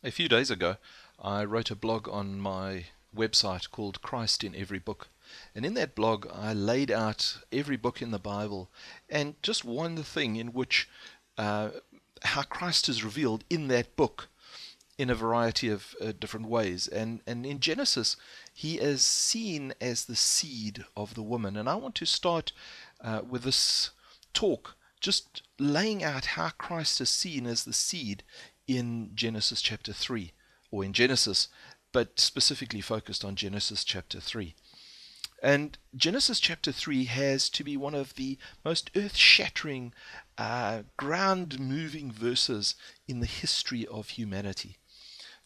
A few days ago, I wrote a blog on my website called Christ in Every Book. And in that blog, I laid out every book in the Bible and just one thing in which how Christ is revealed in that book in a variety of different ways. And in Genesis, he is seen as the seed of the woman. And I want to start with this talk, just laying out how Christ is seen as the seed in Genesis chapter 3, or in Genesis, but specifically focused on Genesis chapter 3. And Genesis chapter 3 has to be one of the most earth-shattering, ground-moving verses in the history of humanity.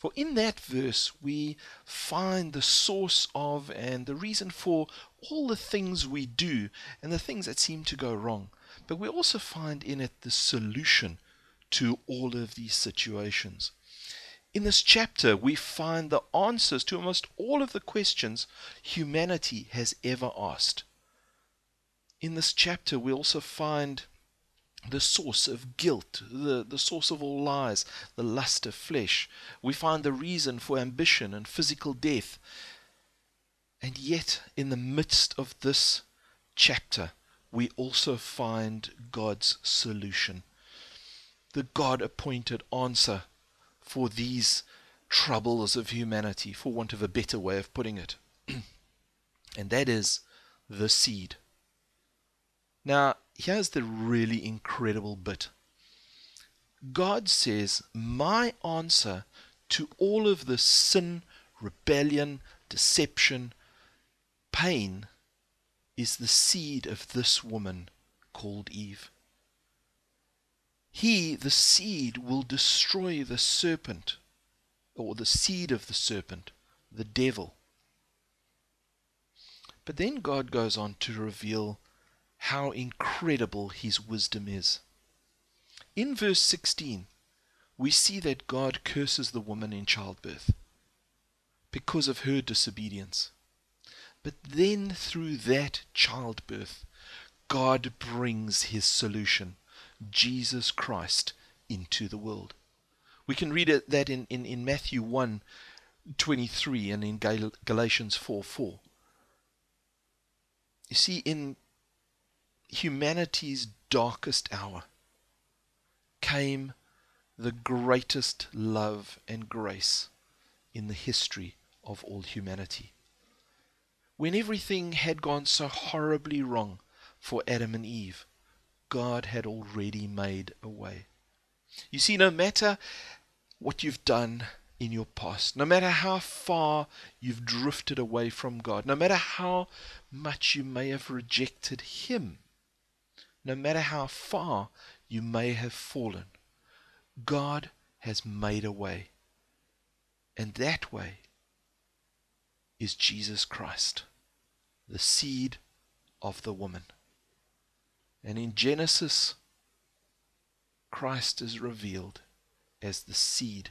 For in that verse we find the source of and the reason for all the things we do and the things that seem to go wrong. But we also find in it the solution to all of these situations. In this chapter we find the answers to almost all of the questions humanity has ever asked. In this chapter we also find the source of guilt, the source of all lies, the lust of flesh. We find the reason for ambition and physical death. And yet, in the midst of this chapter, we also find God's solution. The God-appointed answer for these troubles of humanity, for want of a better way of putting it. And that is the seed. Now, here's the really incredible bit. God says, my answer to all of the sin, rebellion, deception, pain is the seed of this woman called Eve. He, the seed, will destroy the serpent, or the seed of the serpent, the devil. But then God goes on to reveal how incredible his wisdom is. In verse 16, we see that God curses the woman in childbirth because of her disobedience. But then through that childbirth, God brings his solution, Jesus Christ, into the world. We can read that in Matthew 1:23 and in Galatians 4:4. You see, in humanity's darkest hour came the greatest love and grace in the history of all humanity. When everything had gone so horribly wrong for Adam and Eve, God had already made a way. You see, no matter what you've done in your past, no matter how far you've drifted away from God, no matter how much you may have rejected him, no matter how far you may have fallen, God has made a way. And that way is Jesus Christ, the seed of the woman. And in Genesis, Christ is revealed as the seed,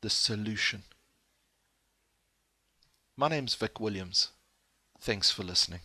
the solution. My name's Vic Williams. Thanks for listening.